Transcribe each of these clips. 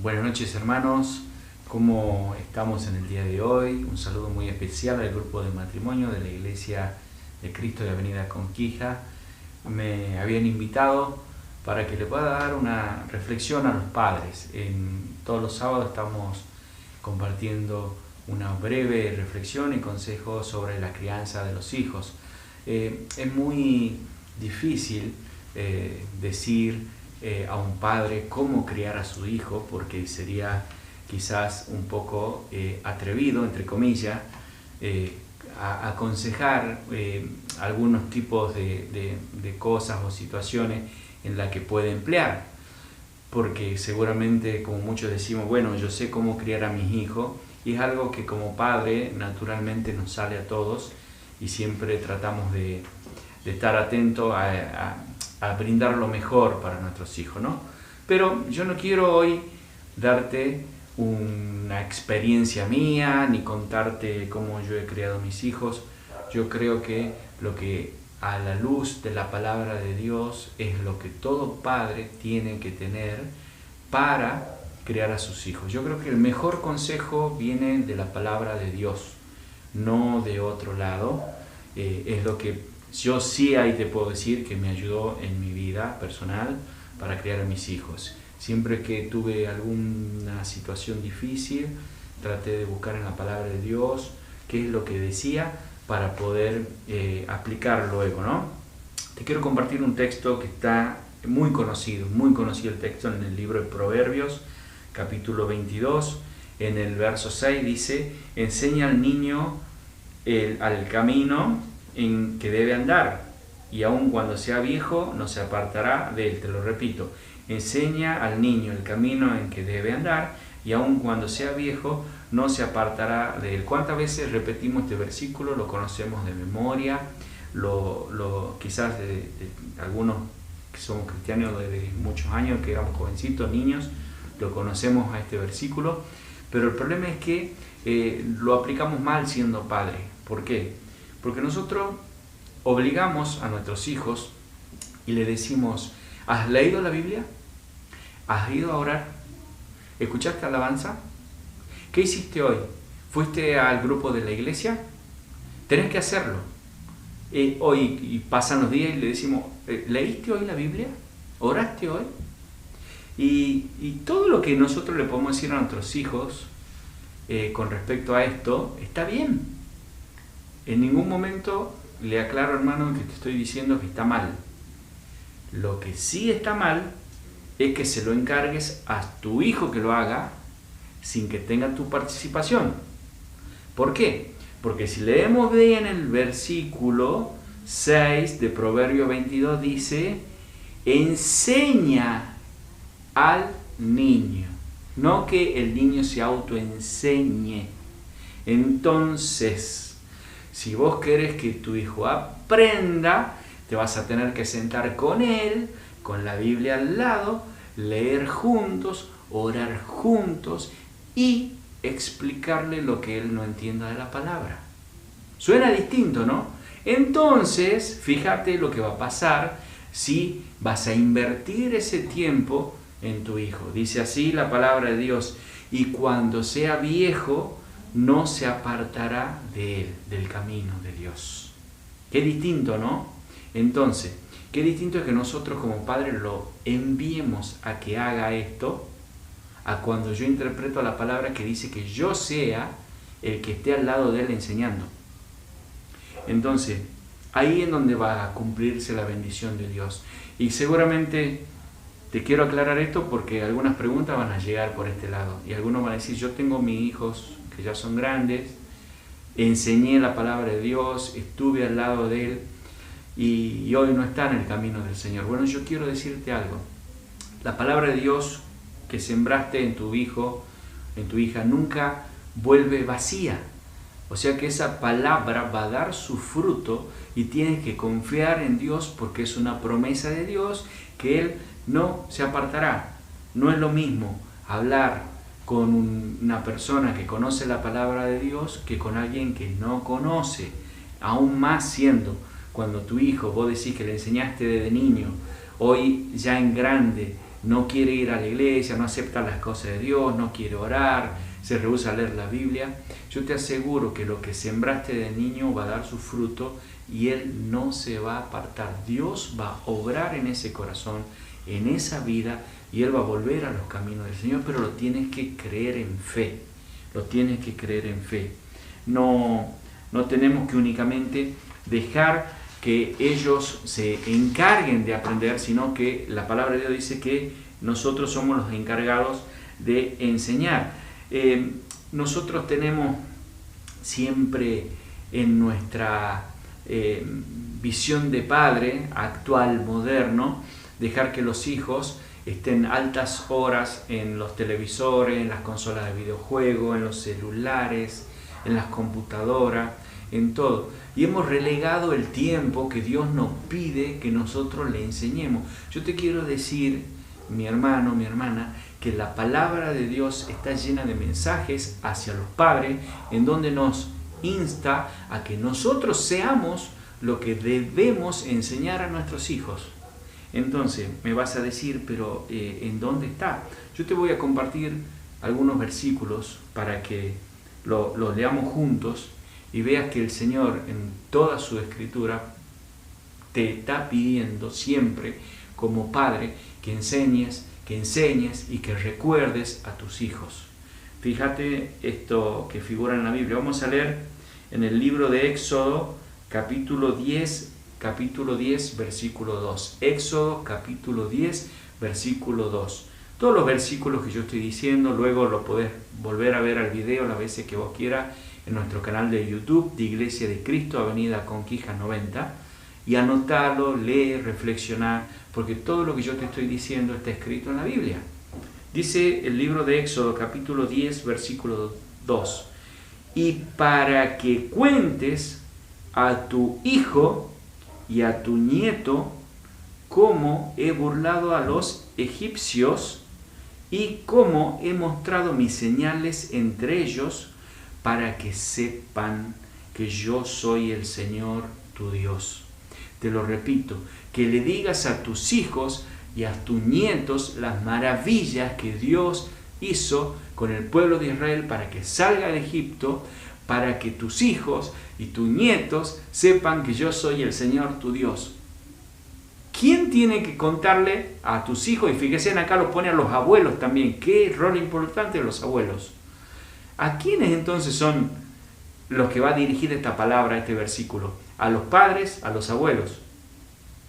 Buenas noches, hermanos, ¿cómo estamos en el día de hoy? Un saludo muy especial al grupo de matrimonio de la Iglesia de Cristo de Avenida Conquija. Me habían invitado para que le pueda dar una reflexión a los padres. Todos los sábados estamos compartiendo una breve reflexión y consejos sobre la crianza de los hijos. Es muy difícil decir a un padre cómo criar a su hijo, porque sería quizás un poco atrevido, entre comillas, a aconsejar algunos tipos de cosas o situaciones en las que puede emplear, porque seguramente, como muchos decimos, bueno, yo sé cómo criar a mis hijos, y es algo que como padre naturalmente nos sale a todos y siempre tratamos de estar atentos a brindar lo mejor para nuestros hijos, ¿no? Pero yo no quiero hoy darte una experiencia mía, ni contarte cómo yo he criado a mis hijos. Yo creo que lo que a la luz de la palabra de Dios es lo que todo padre tiene que tener para criar a sus hijos. Yo creo que el mejor consejo viene de la palabra de Dios, no de otro lado. Es lo que yo sí ahí te puedo decir que me ayudó en mi vida personal para criar a mis hijos. Siempre que tuve alguna situación difícil, traté de buscar en la palabra de Dios qué es lo que decía para poder aplicar luego, ¿no? Te quiero compartir un texto que está muy conocido el texto en el libro de Proverbios, capítulo 22, en el verso 6 dice: enseña al niño al camino en que debe andar, y aun cuando sea viejo no se apartará de él. Te lo repito: enseña al niño el camino en que debe andar, y aun cuando sea viejo no se apartará de él. ¿Cuántas veces repetimos este versículo? Lo conocemos de memoria, quizás de algunos que somos cristianos desde muchos años, que éramos jovencitos, niños, lo conocemos a este versículo, pero el problema es que lo aplicamos mal siendo padre. ¿Por qué? Porque nosotros obligamos a nuestros hijos y le decimos: ¿has leído la Biblia? ¿Has ido a orar? ¿Escuchaste alabanza? ¿Qué hiciste hoy? ¿Fuiste al grupo de la iglesia? Tenés que hacerlo. Hoy, y pasan los días y le decimos: ¿leíste hoy la Biblia? ¿Oraste hoy? Y todo lo que nosotros le podemos decir a nuestros hijos con respecto a esto está bien. En ningún momento le aclaro, hermano, que te estoy diciendo que está mal. Lo que sí está mal es que se lo encargues a tu hijo que lo haga sin que tenga tu participación. ¿Por qué? Porque si leemos bien el versículo 6 de Proverbio 22 dice: enseña al niño, no que el niño se autoenseñe. Entonces, si vos querés que tu hijo aprenda, te vas a tener que sentar con él, con la Biblia al lado, leer juntos, orar juntos y explicarle lo que él no entienda de la palabra. Suena distinto, ¿no? Entonces, fíjate lo que va a pasar si vas a invertir ese tiempo en tu hijo. Dice así la palabra de Dios: y cuando sea viejo, no se apartará de él, del camino de Dios. Qué distinto, ¿no? Entonces, qué distinto es que nosotros como padres lo enviemos a que haga esto, a cuando yo interpreto la palabra que dice que yo sea el que esté al lado de él enseñando. Entonces, ahí es donde va a cumplirse la bendición de Dios. Y seguramente te quiero aclarar esto porque algunas preguntas van a llegar por este lado. Y algunos van a decir: yo tengo mis hijos que ya son grandes, enseñé la palabra de Dios, estuve al lado de él y hoy no está en el camino del Señor. Bueno, yo quiero decirte algo: la palabra de Dios que sembraste en tu hijo, en tu hija, nunca vuelve vacía. O sea que esa palabra va a dar su fruto y tienes que confiar en Dios, porque es una promesa de Dios que Él no se apartará. No es lo mismo hablar con una persona que conoce la palabra de Dios que con alguien que no conoce. Aún más siendo cuando tu hijo, vos decís que le enseñaste desde niño, hoy ya en grande no quiere ir a la iglesia, no acepta las cosas de Dios, no quiere orar, se rehúsa a leer la Biblia, yo te aseguro que lo que sembraste de niño va a dar su fruto y Él no se va a apartar. Dios va a obrar en ese corazón, en esa vida, y Él va a volver a los caminos del Señor, pero lo tienes que creer en fe. Lo tienes que creer en fe. No tenemos que únicamente dejar que ellos se encarguen de aprender, sino que la palabra de Dios dice que nosotros somos los encargados de enseñar. Nosotros tenemos siempre en nuestra visión de padre actual, moderno, dejar que los hijos estén altas horas en los televisores, en las consolas de videojuegos, en los celulares, en las computadoras, en todo. Y hemos relegado el tiempo que Dios nos pide que nosotros le enseñemos. Yo te quiero decir, mi hermano, mi hermana, que la palabra de Dios está llena de mensajes hacia los padres, en donde nos insta a que nosotros seamos lo que debemos enseñar a nuestros hijos. Entonces, me vas a decir, pero ¿en dónde está? Yo te voy a compartir algunos versículos para que los leamos juntos y veas que el Señor en toda su escritura te está pidiendo siempre como padre que enseñes y que recuerdes a tus hijos. Fíjate esto que figura en la Biblia. Vamos a leer en el libro de Éxodo, capítulo 10, versículo 2. Éxodo, capítulo 10, versículo 2. Todos los versículos que yo estoy diciendo, luego lo podés volver a ver al video las veces que vos quieras en nuestro canal de YouTube de Iglesia de Cristo, Avenida Conquija 90, y anotarlo, leer, reflexionar, porque todo lo que yo te estoy diciendo está escrito en la Biblia. Dice el libro de Éxodo, capítulo 10, versículo 2. Y para que cuentes a tu hijo y a tu nieto cómo he burlado a los egipcios y cómo he mostrado mis señales entre ellos, para que sepan que yo soy el Señor tu Dios. Te lo repito, que le digas a tus hijos y a tus nietos las maravillas que Dios hizo con el pueblo de Israel para que salga de Egipto, para que tus hijos y tus nietos sepan que yo soy el Señor tu Dios. ¿Quién tiene que contarle a tus hijos? Y fíjense, acá lo pone a los abuelos también. ¿Qué rol importante de los abuelos? ¿A quiénes entonces son los que va a dirigir esta palabra, este versículo? A los padres, a los abuelos.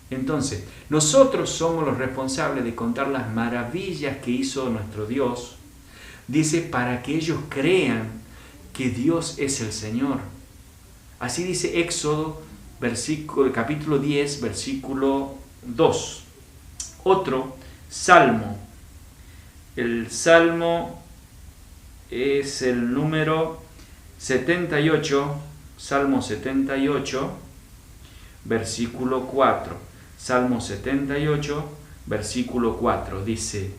Entonces, nosotros somos los responsables de contar las maravillas que hizo nuestro Dios. Dice, para que ellos crean que Dios es el Señor. Así dice Éxodo, capítulo 10, versículo 2. Otro salmo. El salmo es el número 78, Salmo 78, versículo 4. Salmo 78, versículo 4. Dice,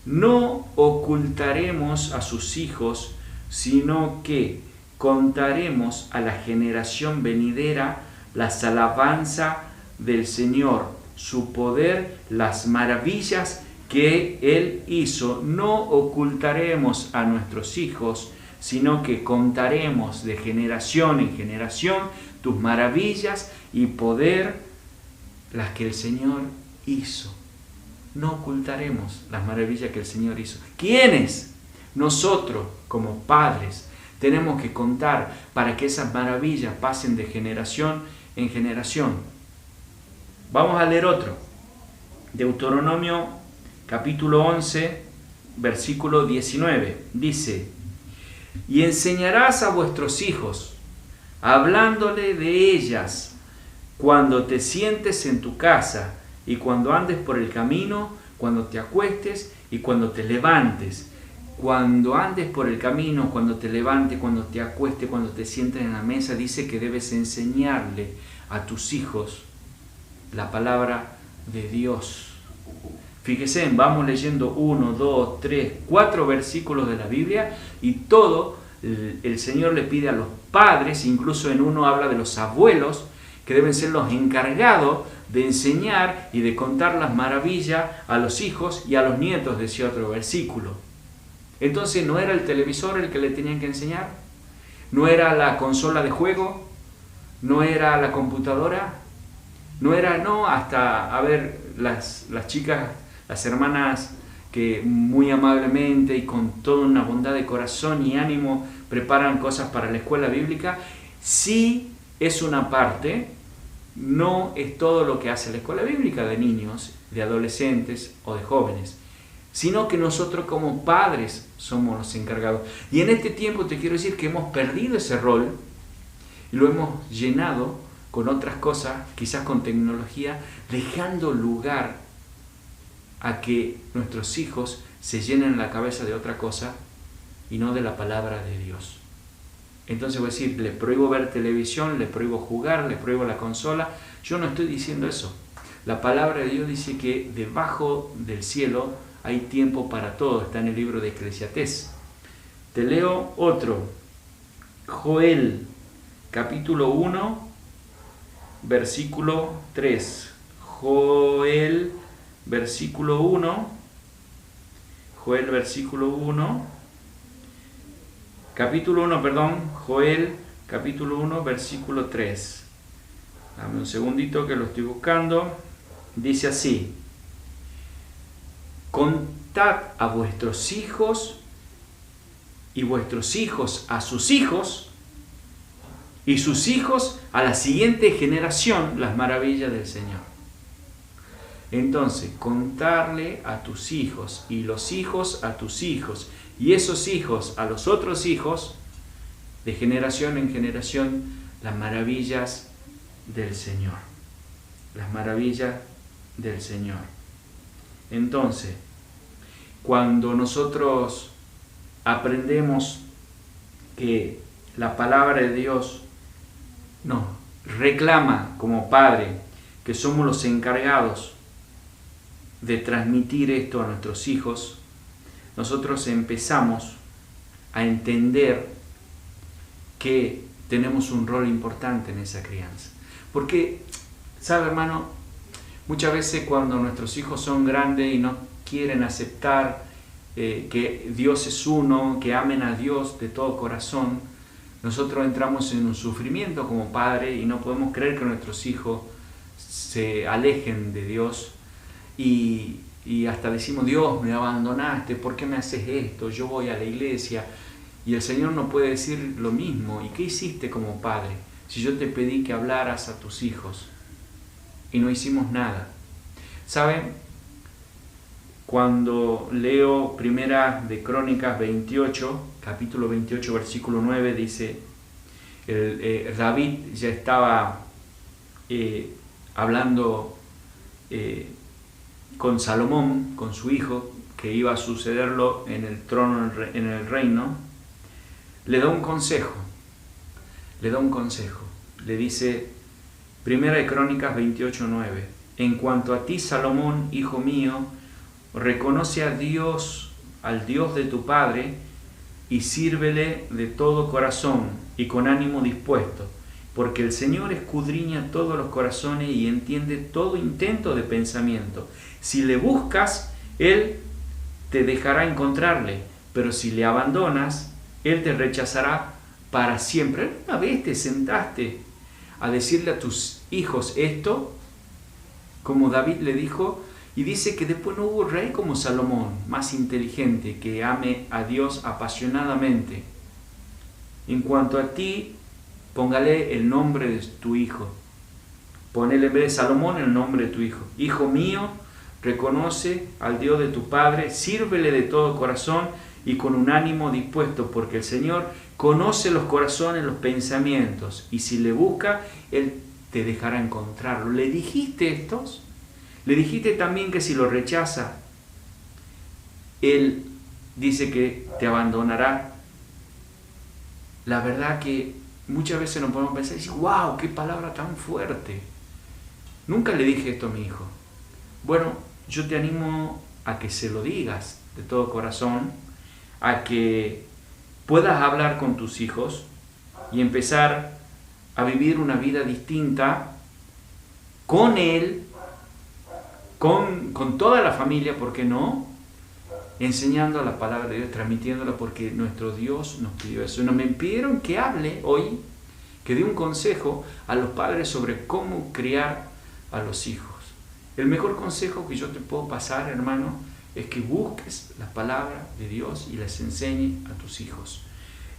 no ocultaremos a sus hijos, sino que contaremos a la generación venidera las alabanzas del Señor, su poder, las maravillas que Él hizo. No ocultaremos a nuestros hijos, sino que contaremos de generación en generación tus maravillas y poder, las que el Señor hizo. No ocultaremos las maravillas que el Señor hizo. ¿Quiénes? Nosotros, como padres, tenemos que contar para que esas maravillas pasen de generación en generación. Vamos a leer otro. Deuteronomio capítulo 11, versículo 19. Dice, y enseñarás a vuestros hijos, hablándole de ellas, cuando te sientes en tu casa, y cuando andes por el camino, cuando te acuestes y cuando te levantes. Cuando andes por el camino, cuando te levantes, cuando te acuestes, cuando te sientes en la mesa, dice que debes enseñarle a tus hijos la palabra de Dios. Fíjense, vamos leyendo 1, 2, 3, 4 versículos de la Biblia y todo el Señor le pide a los padres, incluso en uno habla de los abuelos, que deben ser los encargados de enseñar y de contar las maravillas a los hijos y a los nietos, decía otro versículo. Entonces, ¿no era el televisor el que le tenían que enseñar? ¿No era la consola de juego? ¿No era la computadora? Hasta, a ver, las chicas, las hermanas que muy amablemente y con toda una bondad de corazón y ánimo preparan cosas para la escuela bíblica. Sí es una parte, no es todo lo que hace la escuela bíblica de niños, de adolescentes o de jóvenes, sino que nosotros como padres somos los encargados. Y en este tiempo te quiero decir que hemos perdido ese rol y lo hemos llenado con otras cosas, quizás con tecnología, dejando lugar a que nuestros hijos se llenen la cabeza de otra cosa y no de la palabra de Dios. Entonces voy a decir, le prohíbo ver televisión, le prohíbo jugar, le prohíbo la consola. Yo no estoy diciendo eso. La palabra de Dios dice que debajo del cielo hay tiempo para todo. Está en el libro de Eclesiastés. Te leo otro. Joel, capítulo 1, versículo 3. Joel, versículo 1. Joel, versículo 1. Joel, capítulo 1, versículo 3. Dame un segundito que lo estoy buscando. Dice así: contad a vuestros hijos y vuestros hijos a sus hijos y sus hijos a la siguiente generación las maravillas del Señor. Entonces, contarle a tus hijos y los hijos a tus hijos y esos hijos a los otros hijos, de generación en generación, las maravillas del Señor. Las maravillas del Señor. Entonces, cuando nosotros aprendemos que la palabra de Dios nos reclama como padre que somos los encargados de transmitir esto a nuestros hijos, nosotros empezamos a entender que tenemos un rol importante en esa crianza. Porque, ¿sabe, hermano? Muchas veces cuando nuestros hijos son grandes y no quieren aceptar que Dios es uno, que amen a Dios de todo corazón, nosotros entramos en un sufrimiento como padre y no podemos creer que nuestros hijos se alejen de Dios y hasta decimos: Dios, me abandonaste, ¿por qué me haces esto? Yo voy a la iglesia. Y el Señor nos puede decir lo mismo: ¿y qué hiciste como padre? Si yo te pedí que hablaras a tus hijos y no hicimos nada. ¿Saben? Cuando leo Primera de Crónicas 28, capítulo 28, versículo 9, dice, David ya estaba hablando con Salomón, con su hijo, que iba a sucederlo en el trono, en el reino. Le da un consejo. Le dice, Primera de Crónicas 28, 9, en cuanto a ti, Salomón, hijo mío, reconoce a Dios, al Dios de tu Padre, y sírvele de todo corazón y con ánimo dispuesto, porque el Señor escudriña todos los corazones y entiende todo intento de pensamiento. Si le buscas, Él te dejará encontrarle, pero si le abandonas, Él te rechazará para siempre. ¿Alguna vez te sentaste a decirle a tus hijos esto, como David le dijo? Y dice que después no hubo rey como Salomón, más inteligente, que ame a Dios apasionadamente. En cuanto a ti, póngale el nombre de tu hijo. Ponele en vez de Salomón el nombre de tu hijo. Hijo mío, reconoce al Dios de tu Padre, sírvele de todo corazón y con un ánimo dispuesto, porque el Señor conoce los corazones, los pensamientos, y si le busca, Él te dejará encontrarlo. ¿Le dijiste estos? Le dijiste también que si lo rechaza, Él dice que te abandonará. La verdad que muchas veces nos podemos pensar y decir: ¡wow! ¡Qué palabra tan fuerte! Nunca le dije esto a mi hijo. Bueno, yo te animo a que se lo digas de todo corazón, a que puedas hablar con tus hijos y empezar a vivir una vida distinta con Él, con toda la familia, ¿por qué no? Enseñando la palabra de Dios, transmitiéndola, porque nuestro Dios nos pidió eso. Y me pidieron que hable hoy, que dé un consejo a los padres sobre cómo criar a los hijos. El mejor consejo que yo te puedo pasar, hermano, es que busques la palabra de Dios y les enseñes a tus hijos.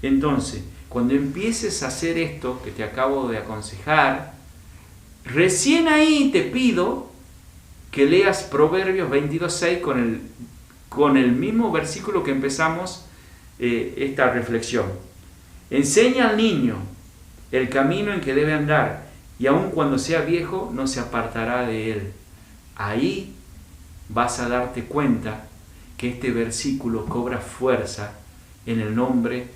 Entonces, cuando empieces a hacer esto que te acabo de aconsejar, recién ahí te pido que leas Proverbios 22:6 con el mismo versículo que empezamos esta reflexión. Enseña al niño el camino en que debe andar, y aun cuando sea viejo no se apartará de él. Ahí vas a darte cuenta que este versículo cobra fuerza en el nombre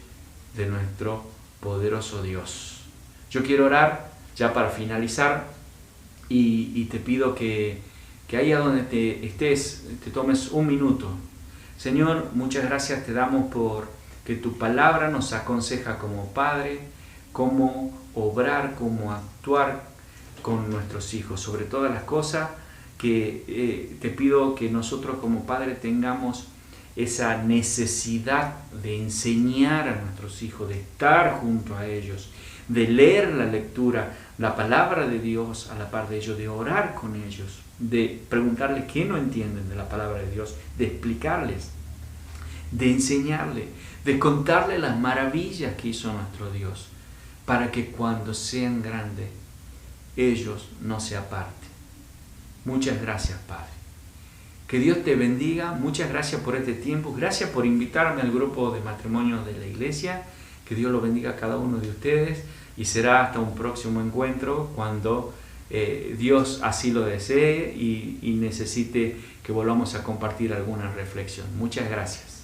de nuestro poderoso Dios. Yo quiero orar ya para finalizar y te pido que ahí a donde te estés, te tomes un minuto. Señor, muchas gracias te damos por que tu palabra nos aconseja como padre, cómo obrar, cómo actuar con nuestros hijos. Sobre todas las cosas, que te pido que nosotros como padres tengamos esa necesidad de enseñar a nuestros hijos, de estar junto a ellos, de leer la lectura, la palabra de Dios a la par de ellos, de orar con ellos, de preguntarles qué no entienden de la palabra de Dios, de explicarles, de enseñarles, de contarles las maravillas que hizo nuestro Dios, para que cuando sean grandes, ellos no se aparten. Muchas gracias, Padre. Que Dios te bendiga. Muchas gracias por este tiempo. Gracias por invitarme al grupo de matrimonios de la iglesia. Que Dios lo bendiga a cada uno de ustedes. Y será hasta un próximo encuentro cuando Dios así lo desee y necesite que volvamos a compartir alguna reflexión. Muchas gracias.